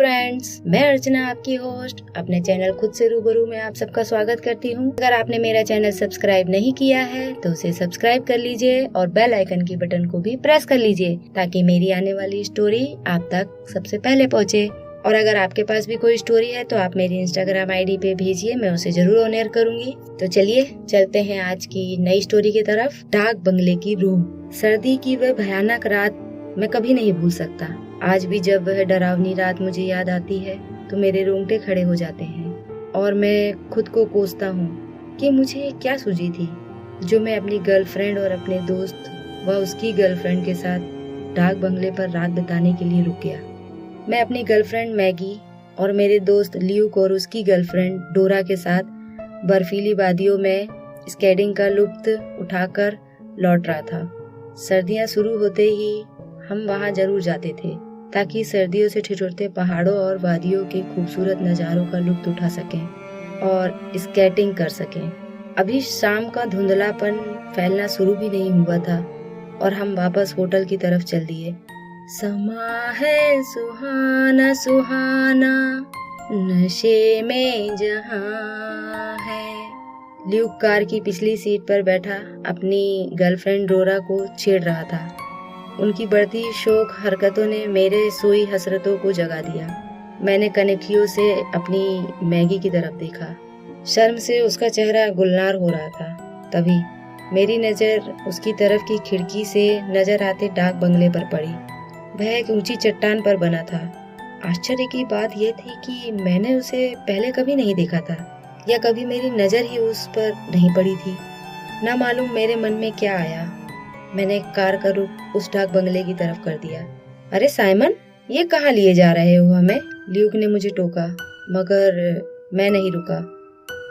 Friends, मैं अर्चना आपकी host अपने चैनल खुद से रूबरू में आप सबका स्वागत करती हूँ। अगर आपने मेरा चैनल सब्सक्राइब नहीं किया है तो उसे सब्सक्राइब कर लीजिए और बेल आइकन की बटन को भी प्रेस कर लीजिए ताकि मेरी आने वाली स्टोरी आप तक सबसे पहले पहुँचे। और अगर आपके पास भी कोई स्टोरी है तो आप मेरी इंस्टाग्राम आईडी पे भेजिए, मैं उसे जरूर ऑन एयर करूंगी। तो चलिए चलते हैं आज की नई स्टोरी की तरफ। डाक बंगले की रूह। सर्दी की वह भयानक रात मैं कभी नहीं भूल सकता। आज भी जब वह डरावनी रात मुझे याद आती है तो मेरे रोंगटे खड़े हो जाते हैं और मैं खुद को कोसता हूँ कि मुझे क्या सूझी थी जो मैं अपनी गर्लफ्रेंड और अपने दोस्त व उसकी गर्लफ्रेंड के साथ डाक बंगले पर रात बिताने के लिए रुक गया। मैं अपनी गर्लफ्रेंड मैगी और मेरे दोस्त ल्यूक और उसकी गर्लफ्रेंड डोरा के साथ बर्फीली वादियों में स्केटिंग का लुत्फ उठाकर लौट रहा था। सर्दियां शुरू होते ही हम वहां जरूर जाते थे ताकि सर्दियों से ठिठुरते पहाड़ों और वादियों के खूबसूरत नज़ारों का लुत्फ उठा सकें और स्केटिंग कर सकें। अभी शाम का धुंधलापन फैलना शुरू भी नहीं हुआ था और हम वापस होटल की तरफ चल दिए। समा है सुहाना सुहाना, नशे में जहां है। ल्यूक कार की पिछली सीट पर बैठा अपनी गर्लफ्रेंड डोरा को छेड़ रहा था। उनकी बढ़ती शौक हरकतों ने मेरे सोई हसरतों को जगा दिया। मैंने कनखियों से अपनी मैगी की तरफ देखा। शर्म से उसका चेहरा गुलनार हो रहा था। तभी मेरी नजर उसकी तरफ की खिड़की से नजर आते डाक बंगले पर पड़ी। वह एक ऊंची चट्टान पर बना था। आश्चर्य की बात यह थी कि मैंने उसे पहले कभी नहीं देखा था या कभी मेरी नजर ही उस पर नहीं पड़ी थी। ना मालूम मेरे मन में क्या आया। मैंने कार का रुख उस डाक बंगले की तरफ कर दिया। अरे साइमन, ये कहाँ लिए जा रहे हो हमें? ल्यूक ने मुझे टोका, मगर मैं नहीं रुका।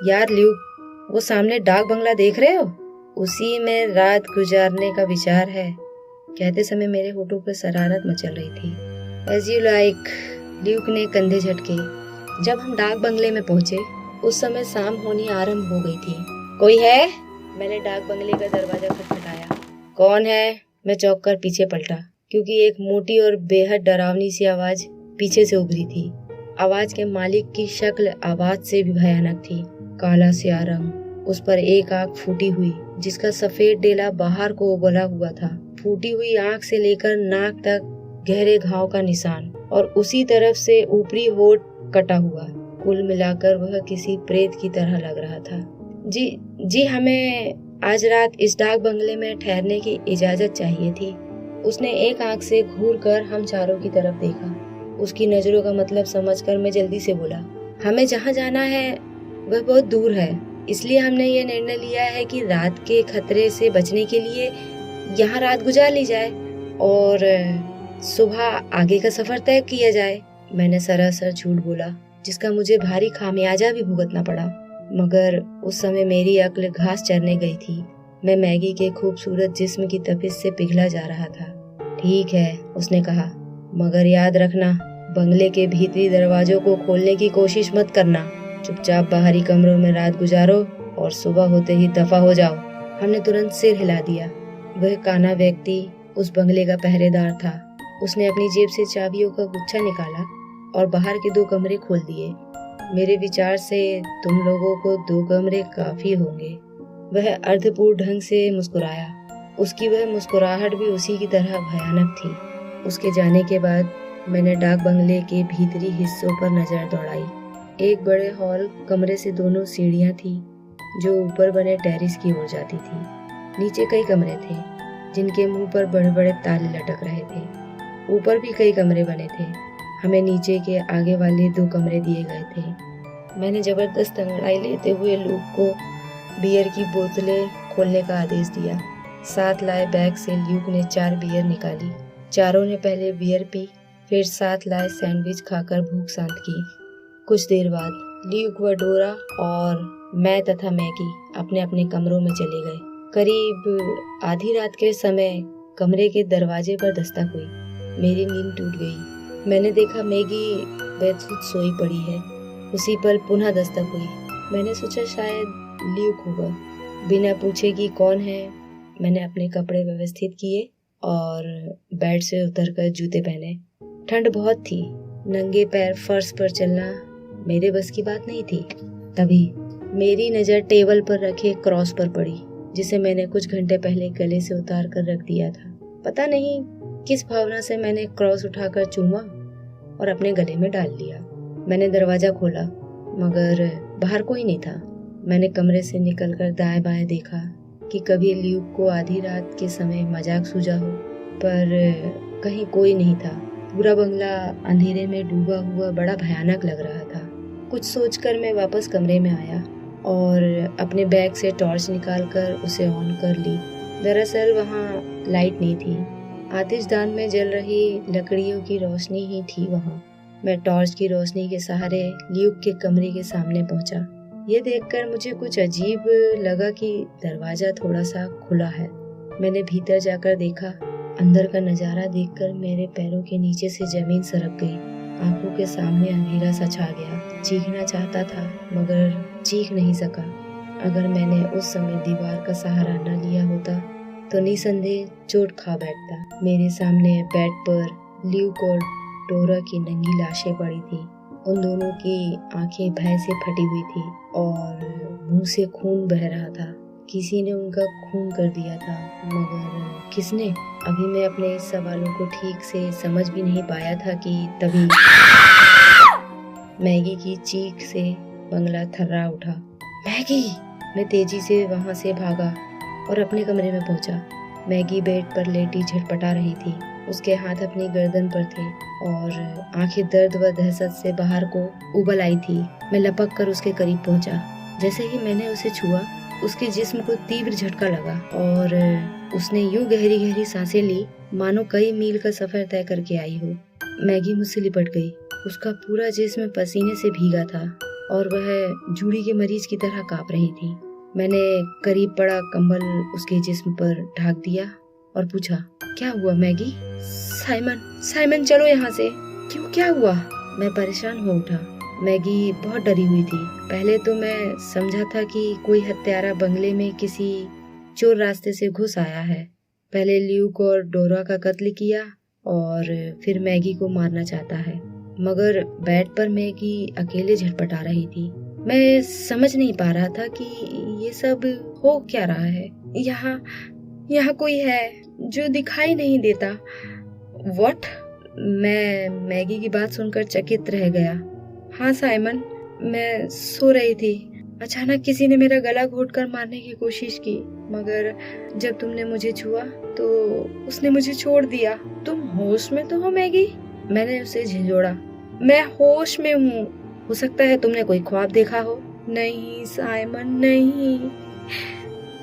यार ल्यूक, वो सामने डाक बंगला देख रहे हो? उसी में रात गुजारने का विचार है। कहते समय मेरे होठों पर शरारत मचल रही थी। एज यू लाइक, ल्यूक ने कंधे झटके। जब हम डाक बंगले में पहुंचे उस समय शाम होनी आरंभ हो गई थी। कोई है? मैंने डाक बंगले का दरवाजा खटखटाया। कौन है? मैं चौंक कर पीछे पलटा क्योंकि एक मोटी और बेहद डरावनी सी आवाज पीछे से उभरी थी। आवाज के मालिक की शक्ल आवाज से भी भयानक थी। काला स्या रंग, उस पर एक आंख फूटी हुई जिसका सफेद डेला बाहर को उबला हुआ था। फूटी हुई आंख से लेकर नाक तक गहरे घाव का निशान और उसी तरफ से ऊपरी होठ कटा हुआ। कुल मिलाकर वह किसी प्रेत की तरह लग रहा था। जी हमें आज रात इस डाक बंगले में ठहरने की इजाजत चाहिए थी। उसने एक आंख से घूर कर हम चारों की तरफ देखा। उसकी नजरों का मतलब समझकर मैं जल्दी से बोला, हमें जहाँ जाना है वह बहुत दूर है, इसलिए हमने ये निर्णय लिया है कि रात के खतरे से बचने के लिए यहाँ रात गुजार ली जाए और सुबह आगे का सफर तय किया जाए। मैंने सरासर झूठ बोला जिसका मुझे भारी खामियाजा भी भुगतना पड़ा, मगर उस समय मेरी अक्ल घास चरने गई थी। मैं मैगी के खूबसूरत जिस्म की तपिश से पिघला जा रहा था। ठीक है, उसने कहा, मगर याद रखना बंगले के भीतरी दरवाजों को खोलने की कोशिश मत करना। चुपचाप बाहरी कमरों में रात गुजारो और सुबह होते ही दफा हो जाओ। हमने तुरंत सिर हिला दिया। वह काना व्यक्ति उस बंगले का पहरेदार था। उसने अपनी जेब से चाबियों का गुच्छा निकाला और बाहर के 2 कमरे खोल दिए। मेरे विचार से तुम लोगों को 2 कमरे काफी होंगे। वह अर्धपूर्ण ढंग से मुस्कुराया। उसकी वह मुस्कुराहट भी उसी की तरह भयानक थी। उसके जाने के बाद मैंने डाक बंगले के भीतरी हिस्सों पर नजर दौड़ाई। एक बड़े हॉल कमरे से 2 सीढ़ियां थी जो ऊपर बने टेरिस की ओर जाती थी। नीचे कई कमरे थे जिनके मुंह पर बड़े बड़े ताले लटक रहे थे। ऊपर भी कई कमरे बने थे। हमें नीचे के आगे वाले 2 कमरे दिए गए थे। मैंने जबरदस्त अंगड़ाई लेते हुए ल्यूक को बियर की बोतलें खोलने का आदेश दिया। साथ लाए बैग से ल्यूक ने 4 बियर निकाली। चारों ने पहले बियर पी, फिर साथ लाए सैंडविच खाकर भूख शांत की। कुछ देर बाद ल्यूक व डोरा और मैं तथा मैगी अपने अपने कमरों में चले गए। करीब आधी रात के समय कमरे के दरवाजे पर दस्तक हुई। मेरी नींद टूट गई। मैंने देखा मैगी बेसुध सोई पड़ी है। उसी पर पुनः दस्तक हुई। मैंने सोचा शायद ल्यूक होगा। बिना पूछे कि कौन है, मैंने अपने कपड़े व्यवस्थित किए और बेड से उतरकर जूते पहने। ठंड बहुत थी। नंगे पैर फर्श पर चलना मेरे बस की बात नहीं थी। तभी मेरी नज़र टेबल पर रखे क्रॉस पर पड़ी, जिसे मैंने कुछ घंटे पहले गले से उतार कर रख दिया था। पता नहीं किस भावना से मैंने क्रॉस उठाकर चूमा और अपने गले में डाल लिया। मैंने दरवाजा खोला मगर बाहर कोई नहीं था। मैंने कमरे से निकलकर दाएं बाएं देखा कि कभी ल्यूक को आधी रात के समय मजाक सूझा हो, पर कहीं कोई नहीं था। पूरा बंगला अंधेरे में डूबा हुआ बड़ा भयानक लग रहा था। कुछ सोचकर मैं वापस कमरे में आया और अपने बैग से टॉर्च निकालकर उसे ऑन कर ली। दरअसल वहाँ लाइट नहीं थी, आतिशदान में जल रही लकड़ियों की रोशनी ही थी वहाँ। मैं टॉर्च की रोशनी के सहारे ल्यूक के कमरे के सामने पहुंचा। ये देखकर मुझे कुछ अजीब लगा कि दरवाजा थोड़ा सा खुला है। मैंने भीतर जाकर देखा। अंदर का नजारा देखकर मेरे पैरों के नीचे से जमीन सरक गई। आंखों के सामने अंधेरा सा छा गया। चीखना चाहता था मगर चीख नहीं सका। अगर मैंने उस समय दीवार का सहारा न लिया होता तो निसंदेह चोट खा बैठता। मेरे सामने बेड पर ल्यूक और डोरा की नंगी लाशें पड़ी थी। उन दोनों की आंखें भय से फटी हुई थी और मुंह से खून बह रहा था। किसी ने उनका खून कर दिया था, मगर किसने? अभी मैं अपने इस सवालों को ठीक से समझ भी नहीं पाया था कि तभी मैगी की चीख से बंगला थर्रा उठा। मैगी! मैं तेजी से वहां से भागा और अपने कमरे में पहुंचा। मैगी बेड पर लेटी झटपटा रही थी। उसके हाथ अपनी गर्दन पर थे और आंखें दर्द व दहशत से बाहर को उबल आई थी। मैं लपक कर उसके करीब पहुंचा। जैसे ही मैंने उसे छुआ, उसके जिस्म को तीव्र झटका लगा और उसने यूं गहरी गहरी सांसें ली मानो कई मील का सफर तय करके आई हो। मैगी मुझसे लिपट गई। उसका पूरा जिस्म पसीने से भीगा था और वह जूड़ी के मरीज की तरह कांप रही थी। मैंने करीब पड़ा कंबल उसके जिस्म पर ढाक दिया और पूछा, क्या हुआ मैगी? साइमन चलो यहाँ से। क्यों, क्या हुआ? मैं परेशान हो उठा। मैगी बहुत डरी हुई थी। पहले तो मैं समझा था कि कोई हत्यारा बंगले में किसी चोर रास्ते से घुस आया है। पहले ल्यूक और डोरा का कत्ल किया और फिर मैगी को मारना चाहता है। मगर बेड पर मैगी अकेले झटपटा रही थी। मैं समझ नहीं पा रहा था कि ये सब हो क्या रहा है। यहाँ कोई है जो दिखाई नहीं देता। व्हाट? मैं मैगी की बात सुनकर चकित रह गया। हाँ साइमन, मैं सो रही थी। अचानक किसी ने मेरा गला घोंटकर मारने की कोशिश की, मगर जब तुमने मुझे छुआ तो उसने मुझे छोड़ दिया। तुम होश में तो हो मैगी? मैंने उसे झिंझोड़ा। मैं होश में हूँ। हो सकता है तुमने कोई ख्वाब देखा हो। नहीं साइमन, नहीं।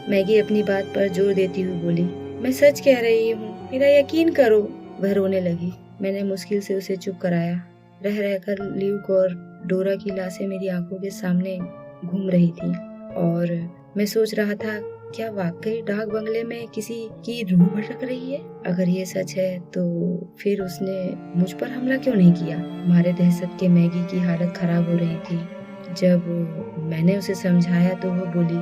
मैगी अपनी बात पर जोर देती हुई बोली, मैं सच कह रही हूँ, मेरा यकीन करो। वह रोने लगी। मैंने मुश्किल से उसे चुप कराया। रह रहकर ल्यूक और डोरा की लाशें मेरी आंखों के सामने घूम रही थी और मैं सोच रहा था, क्या वाकई डाक बंगले में किसी की रूह भटक रही है? अगर ये सच है तो फिर उसने मुझ पर हमला क्यों नहीं किया? हमारे दहशत के मैगी की हालत खराब हो रही थी। जब मैंने उसे समझाया तो वो बोली,